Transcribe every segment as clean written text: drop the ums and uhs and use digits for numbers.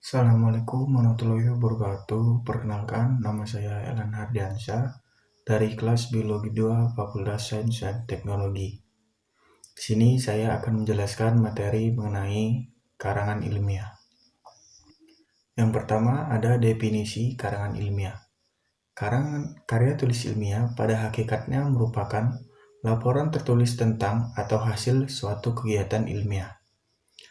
Assalamualaikum warahmatullahi wabarakatuh. Perkenalkan, nama saya Elan Hardiansyah dari kelas Biologi 2 Fakultas Sains dan Teknologi. Di sini saya akan menjelaskan materi mengenai karangan ilmiah. Yang pertama ada definisi karangan ilmiah. Karya tulis ilmiah pada hakikatnya merupakan laporan tertulis tentang atau hasil suatu kegiatan ilmiah.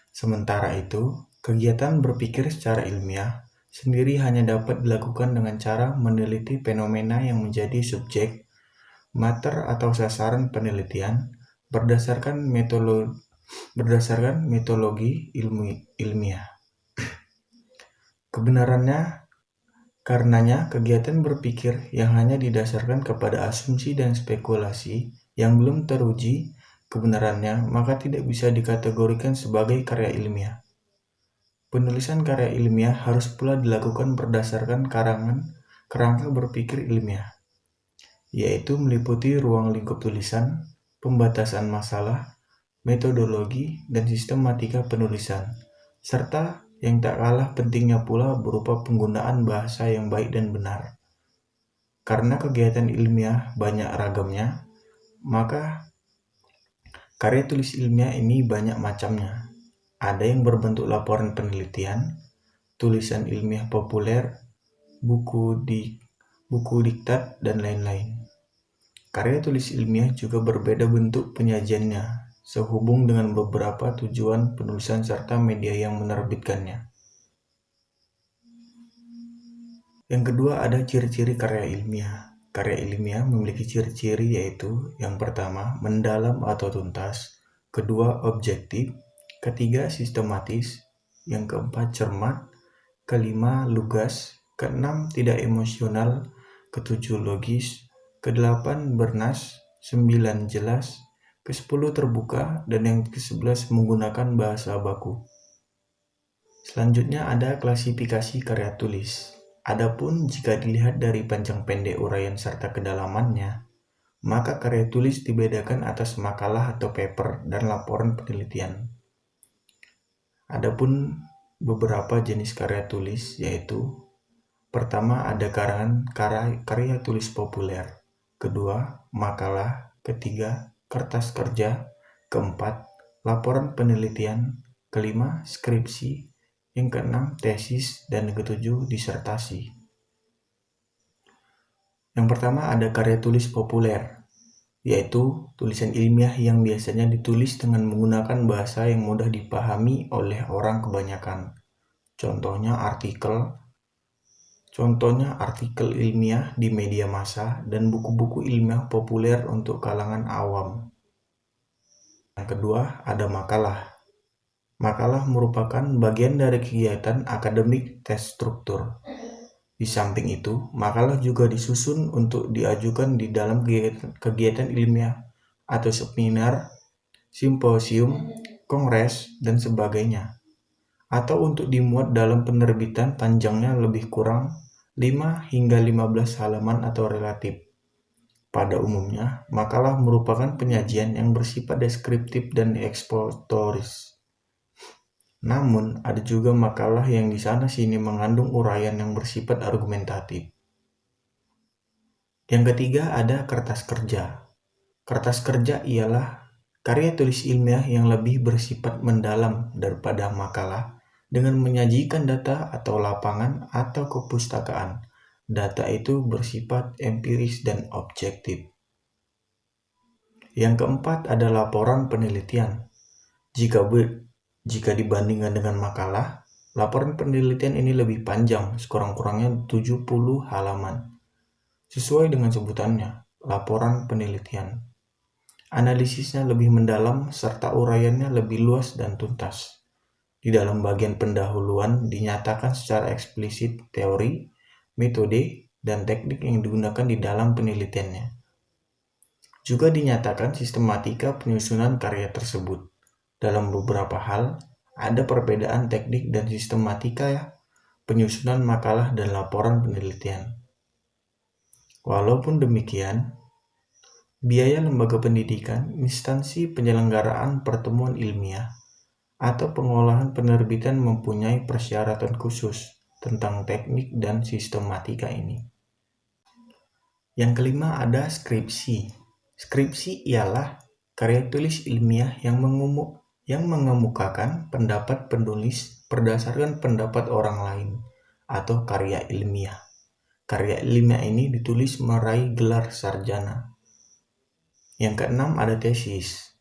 Sementara itu, kegiatan berpikir secara ilmiah sendiri hanya dapat dilakukan dengan cara meneliti fenomena yang menjadi subjek, mater atau sasaran penelitian berdasarkan metodologi ilmiah. Karenanya, kegiatan berpikir yang hanya didasarkan kepada asumsi dan spekulasi yang belum teruji kebenarannya, maka tidak bisa dikategorikan sebagai karya ilmiah. Penulisan karya ilmiah harus pula dilakukan berdasarkan kerangka berpikir ilmiah, yaitu meliputi ruang lingkup tulisan, pembatasan masalah, metodologi, dan sistematika penulisan, serta yang tak kalah pentingnya pula berupa penggunaan bahasa yang baik dan benar. Karena kegiatan ilmiah banyak ragamnya, maka karya tulis ilmiah ini banyak macamnya. Ada yang berbentuk laporan penelitian, tulisan ilmiah populer, buku diktat, dan lain-lain. Karya tulis ilmiah juga berbeda bentuk penyajiannya, sehubung dengan beberapa tujuan penulisan serta media yang menerbitkannya. Yang kedua ada ciri-ciri karya ilmiah. Karya ilmiah memiliki ciri-ciri yaitu yang pertama, mendalam atau tuntas, kedua, objektif, ketiga, sistematis, yang keempat, cermat, kelima, lugas, keenam, tidak emosional, ketujuh, logis, kedelapan, bernas, 9, jelas, ke-10 terbuka, dan yang ke-11 menggunakan bahasa baku. Selanjutnya ada klasifikasi karya tulis. Adapun jika dilihat dari panjang pendek uraian serta kedalamannya, maka karya tulis dibedakan atas makalah atau paper dan laporan penelitian. Adapun beberapa jenis karya tulis yaitu: pertama ada karya tulis populer, kedua makalah, ketiga kertas kerja, keempat laporan penelitian, kelima skripsi, yang keenam tesis, dan yang ketujuh disertasi. Yang pertama ada karya tulis populer, yaitu tulisan ilmiah yang biasanya ditulis dengan menggunakan bahasa yang mudah dipahami oleh orang kebanyakan. Contohnya artikel ilmiah di media massa dan buku-buku ilmiah populer untuk kalangan awam. Yang kedua ada makalah. Makalah merupakan bagian dari kegiatan akademik terstruktur. Di samping itu, makalah juga disusun untuk diajukan di dalam kegiatan ilmiah atau seminar, simposium, kongres, dan sebagainya, atau untuk dimuat dalam penerbitan panjangnya lebih kurang 5 hingga 15 halaman atau relatif. Pada umumnya, makalah merupakan penyajian yang bersifat deskriptif dan ekspositoris. Namun, ada juga makalah yang di sana-sini mengandung uraian yang bersifat argumentatif. Yang ketiga ada kertas kerja. Kertas kerja ialah karya tulis ilmiah yang lebih bersifat mendalam daripada makalah dengan menyajikan data atau lapangan atau kepustakaan. Data itu bersifat empiris dan objektif. Yang keempat ada laporan penelitian. Jika dibandingkan dengan makalah, laporan penelitian ini lebih panjang, sekurang-kurangnya 70 halaman. Sesuai dengan sebutannya, laporan penelitian. Analisisnya lebih mendalam serta uraiannya lebih luas dan tuntas. Di dalam bagian pendahuluan dinyatakan secara eksplisit teori, metode, dan teknik yang digunakan di dalam penelitiannya. Juga dinyatakan sistematika penyusunan karya tersebut. Dalam beberapa hal, ada perbedaan teknik dan sistematika penyusunan makalah dan laporan penelitian. Walaupun demikian, biaya lembaga pendidikan, instansi penyelenggaraan pertemuan ilmiah, atau pengolahan penerbitan mempunyai persyaratan khusus tentang teknik dan sistematika ini. Yang kelima ada skripsi. Skripsi ialah karya tulis ilmiah yang mengemukakan pendapat penulis berdasarkan pendapat orang lain atau karya ilmiah. Karya ilmiah ini ditulis meraih gelar sarjana. Yang keenam ada tesis.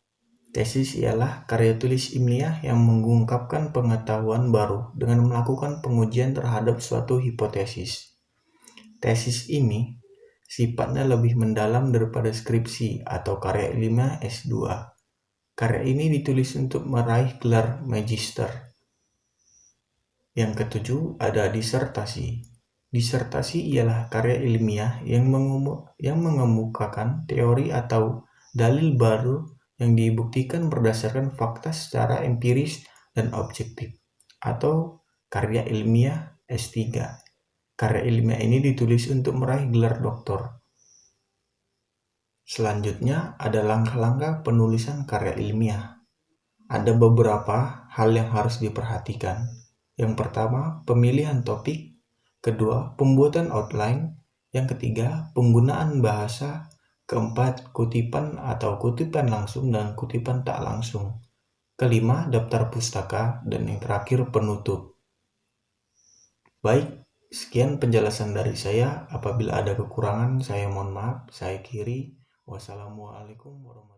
Tesis ialah karya tulis ilmiah yang mengungkapkan pengetahuan baru dengan melakukan pengujian terhadap suatu hipotesis. Tesis ini sifatnya lebih mendalam daripada skripsi atau karya ilmiah S2. Karya ini ditulis untuk meraih gelar magister. Yang ketujuh ada disertasi. Disertasi ialah karya ilmiah yang mengemukakan teori atau dalil baru yang dibuktikan berdasarkan fakta secara empiris dan objektif, atau karya ilmiah S3. Karya ilmiah ini ditulis untuk meraih gelar doktor. Selanjutnya ada langkah-langkah penulisan karya ilmiah. Ada beberapa hal yang harus diperhatikan. Yang pertama, pemilihan topik. Kedua, pembuatan outline. Yang ketiga, penggunaan bahasa. Keempat, kutipan atau kutipan langsung dan kutipan tak langsung. Kelima, daftar pustaka. Dan yang terakhir, penutup. Baik, sekian penjelasan dari saya. Apabila ada kekurangan, saya mohon maaf. Saya akhiri. Wassalamualaikum warahmatullahi wabarakatuh.